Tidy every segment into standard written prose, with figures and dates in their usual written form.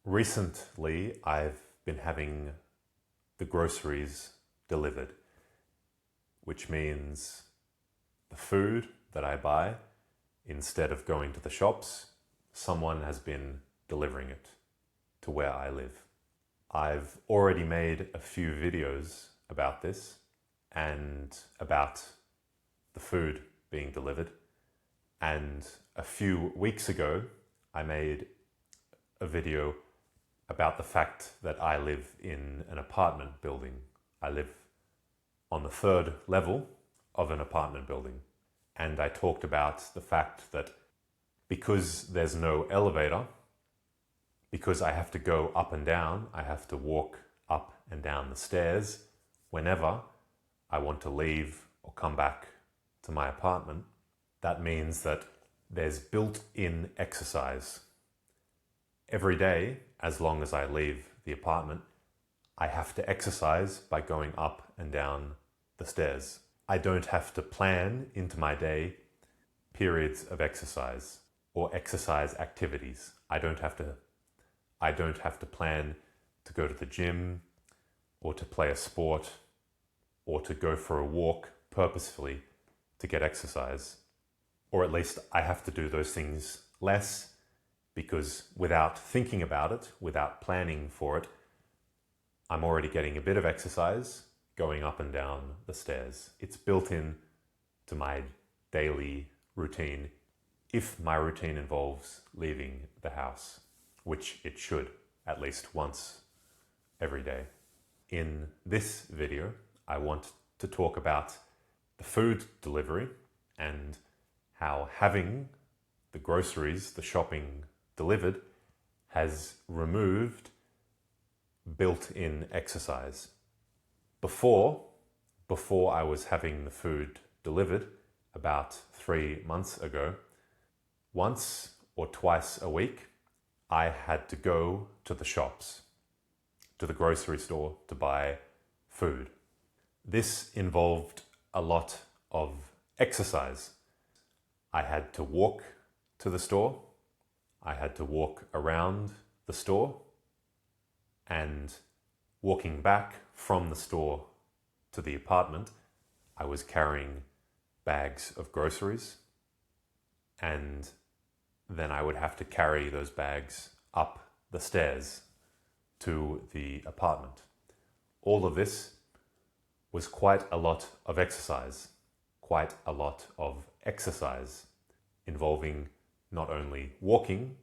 Recently, I've been having the groceries delivered, which means the food that I buy, instead of going to the shops, someone has been delivering it to where I live. I've already made a few videos about this and about the food being delivered. And a few weeks ago, I made a video about the fact that I live in an apartment building. I live on the 3rd level of an apartment building. And I talked about the fact that because there's no elevator, because I have to go up and down, I have to walk up and down the stairs whenever I want to leave or come back to my apartment. That means that there's built-in exercise. Every day, as long as I leave the apartment, I have to exercise by going up and down the stairs. I don't have to plan into my day periods of exercise or exercise activities. I don't have to plan to go to the gym or to play a sport or to go for a walk purposefully to get exercise. Or at least I have to do those things less, because without thinking about it, without planning for it, I'm already getting a bit of exercise going up and down the stairs. It's built in to my daily routine if my routine involves leaving the house, which it should at least once every day. In this video, I want to talk about the food delivery and how having the groceries, the shopping delivered, has removed built-in exercise. Before I was having the food delivered, about 3 months ago, once or twice a week, I had to go to the shops, to the grocery store to buy food. This involved a lot of exercise. I had to walk to the store. I had to walk around the store, and walking back from the store to the apartment, I was carrying bags of groceries, and then I would have to carry those bags up the stairs to the apartment. All of this was quite a lot of exercise, involving not only walking,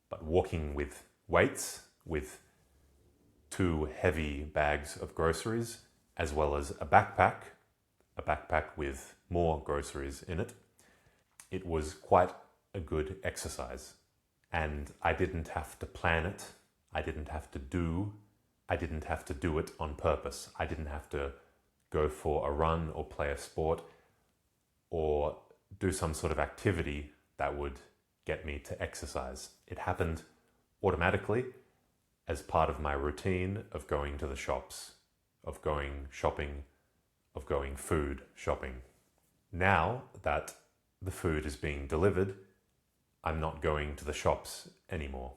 but walking with weights, with 2 heavy bags of groceries, as well as a backpack with more groceries in it. It was quite a good exercise, and I didn't have to plan it. I didn't have to do it on purpose. I didn't have to go for a run or play a sport or do some sort of activity that would get me to exercise. It happened automatically as part of my routine of going to the shops, of going shopping, of going food shopping. Now that the food is being delivered, I'm not going to the shops anymore,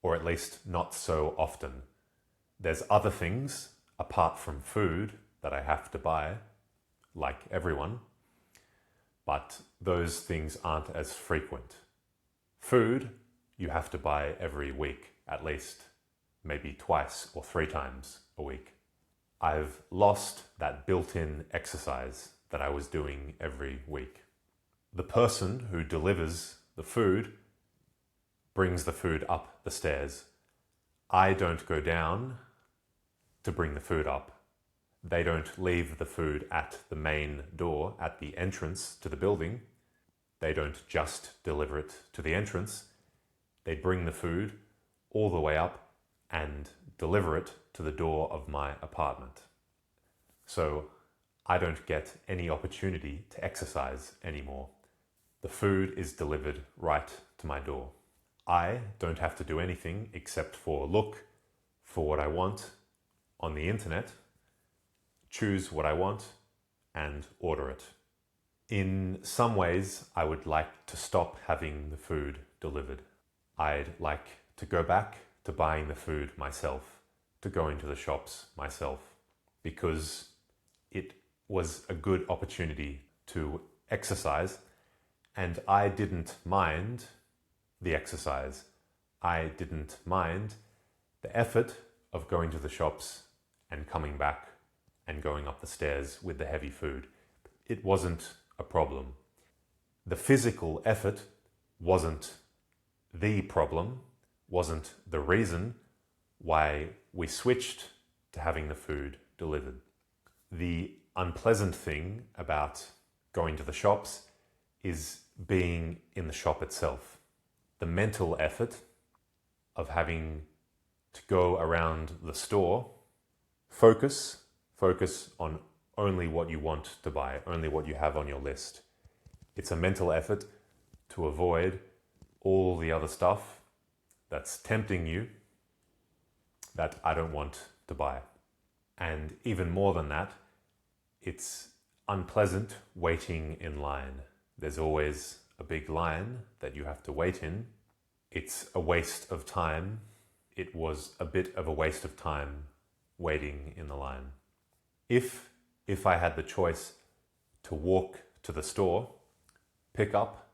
or at least not so often. There's other things apart from food that I have to buy, like everyone, but those things aren't as frequent. Food, you have to buy every week, at least, maybe twice or 3 times a week. I've lost that built-in exercise that I was doing every week. The person who delivers the food brings the food up the stairs. I don't go down to bring the food up. They don't leave the food at the main door, at the entrance to the building. They don't just deliver it to the entrance. They bring the food all the way up and deliver it to the door of my apartment. So I don't get any opportunity to exercise anymore. The food is delivered right to my door. I don't have to do anything except for look for what I want on the internet, choose what I want, and order it. In some ways, I would like to stop having the food delivered. I'd like to go back to buying the food myself, to going to the shops myself, because it was a good opportunity to exercise, and I didn't mind the exercise. I didn't mind the effort of going to the shops and coming back and going up the stairs with the heavy food. It wasn't a problem. The physical effort wasn't the problem, wasn't the reason why we switched to having the food delivered. The unpleasant thing about going to the shops is being in the shop itself. The mental effort of having to go around the store, focus on only what you want to buy, only what you have on your list. It's a mental effort to avoid all the other stuff that's tempting you that I don't want to buy. And even more than that, it's unpleasant waiting in line. There's always a big line that you have to wait in. It's a waste of time. It was a bit of a waste of time waiting in the line. If I had the choice to walk to the store, pick up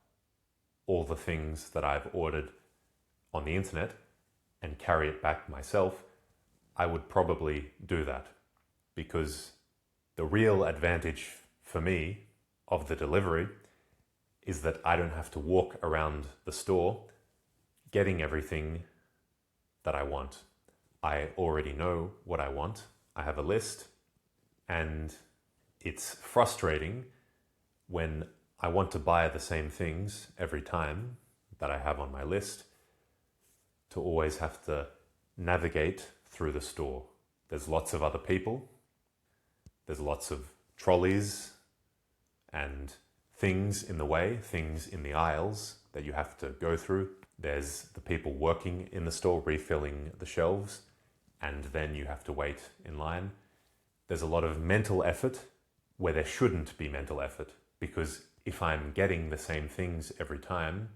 all the things that I've ordered on the internet and carry it back myself, I would probably do that, because the real advantage for me of the delivery is that I don't have to walk around the store getting everything that I want. I already know what I want. I have a list, and it's frustrating when I want to buy the same things every time that I have on my list to always have to navigate through the store. There's lots of other people. There's lots of trolleys and things in the way, things in the aisles that you have to go through. There's the people working in the store refilling the shelves, and then you have to wait in line. There's a lot of mental effort where there shouldn't be mental effort, because if I'm getting the same things every time,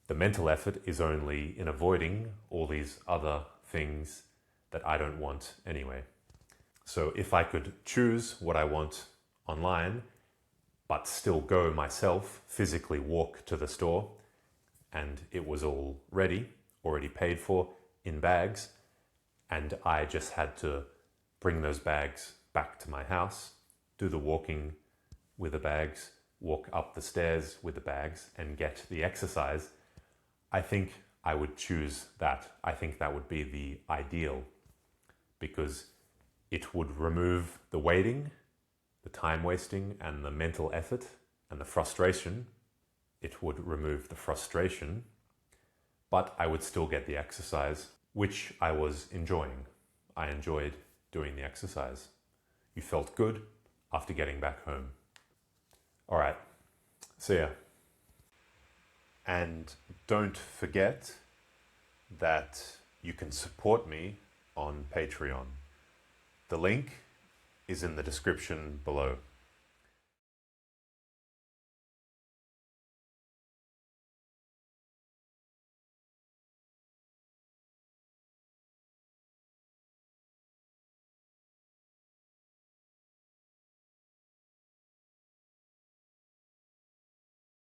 the mental effort is only in avoiding all these other things that I don't want anyway. So if I could choose what I want online, but still go myself, physically walk to the store, and it was all ready, already paid for, in bags, and I just had to bring those bags back to my house, do the walking with the bags, walk up the stairs with the bags, and get the exercise, I think I would choose that. I think that would be the ideal, because it would remove the waiting, the time wasting, and the mental effort, and the frustration. It would remove the frustration, but I would still get the exercise, which I was enjoying. I enjoyed doing the exercise. You felt good after getting back home. All right, see ya. And don't forget that you can support me on Patreon. The link is in the description below.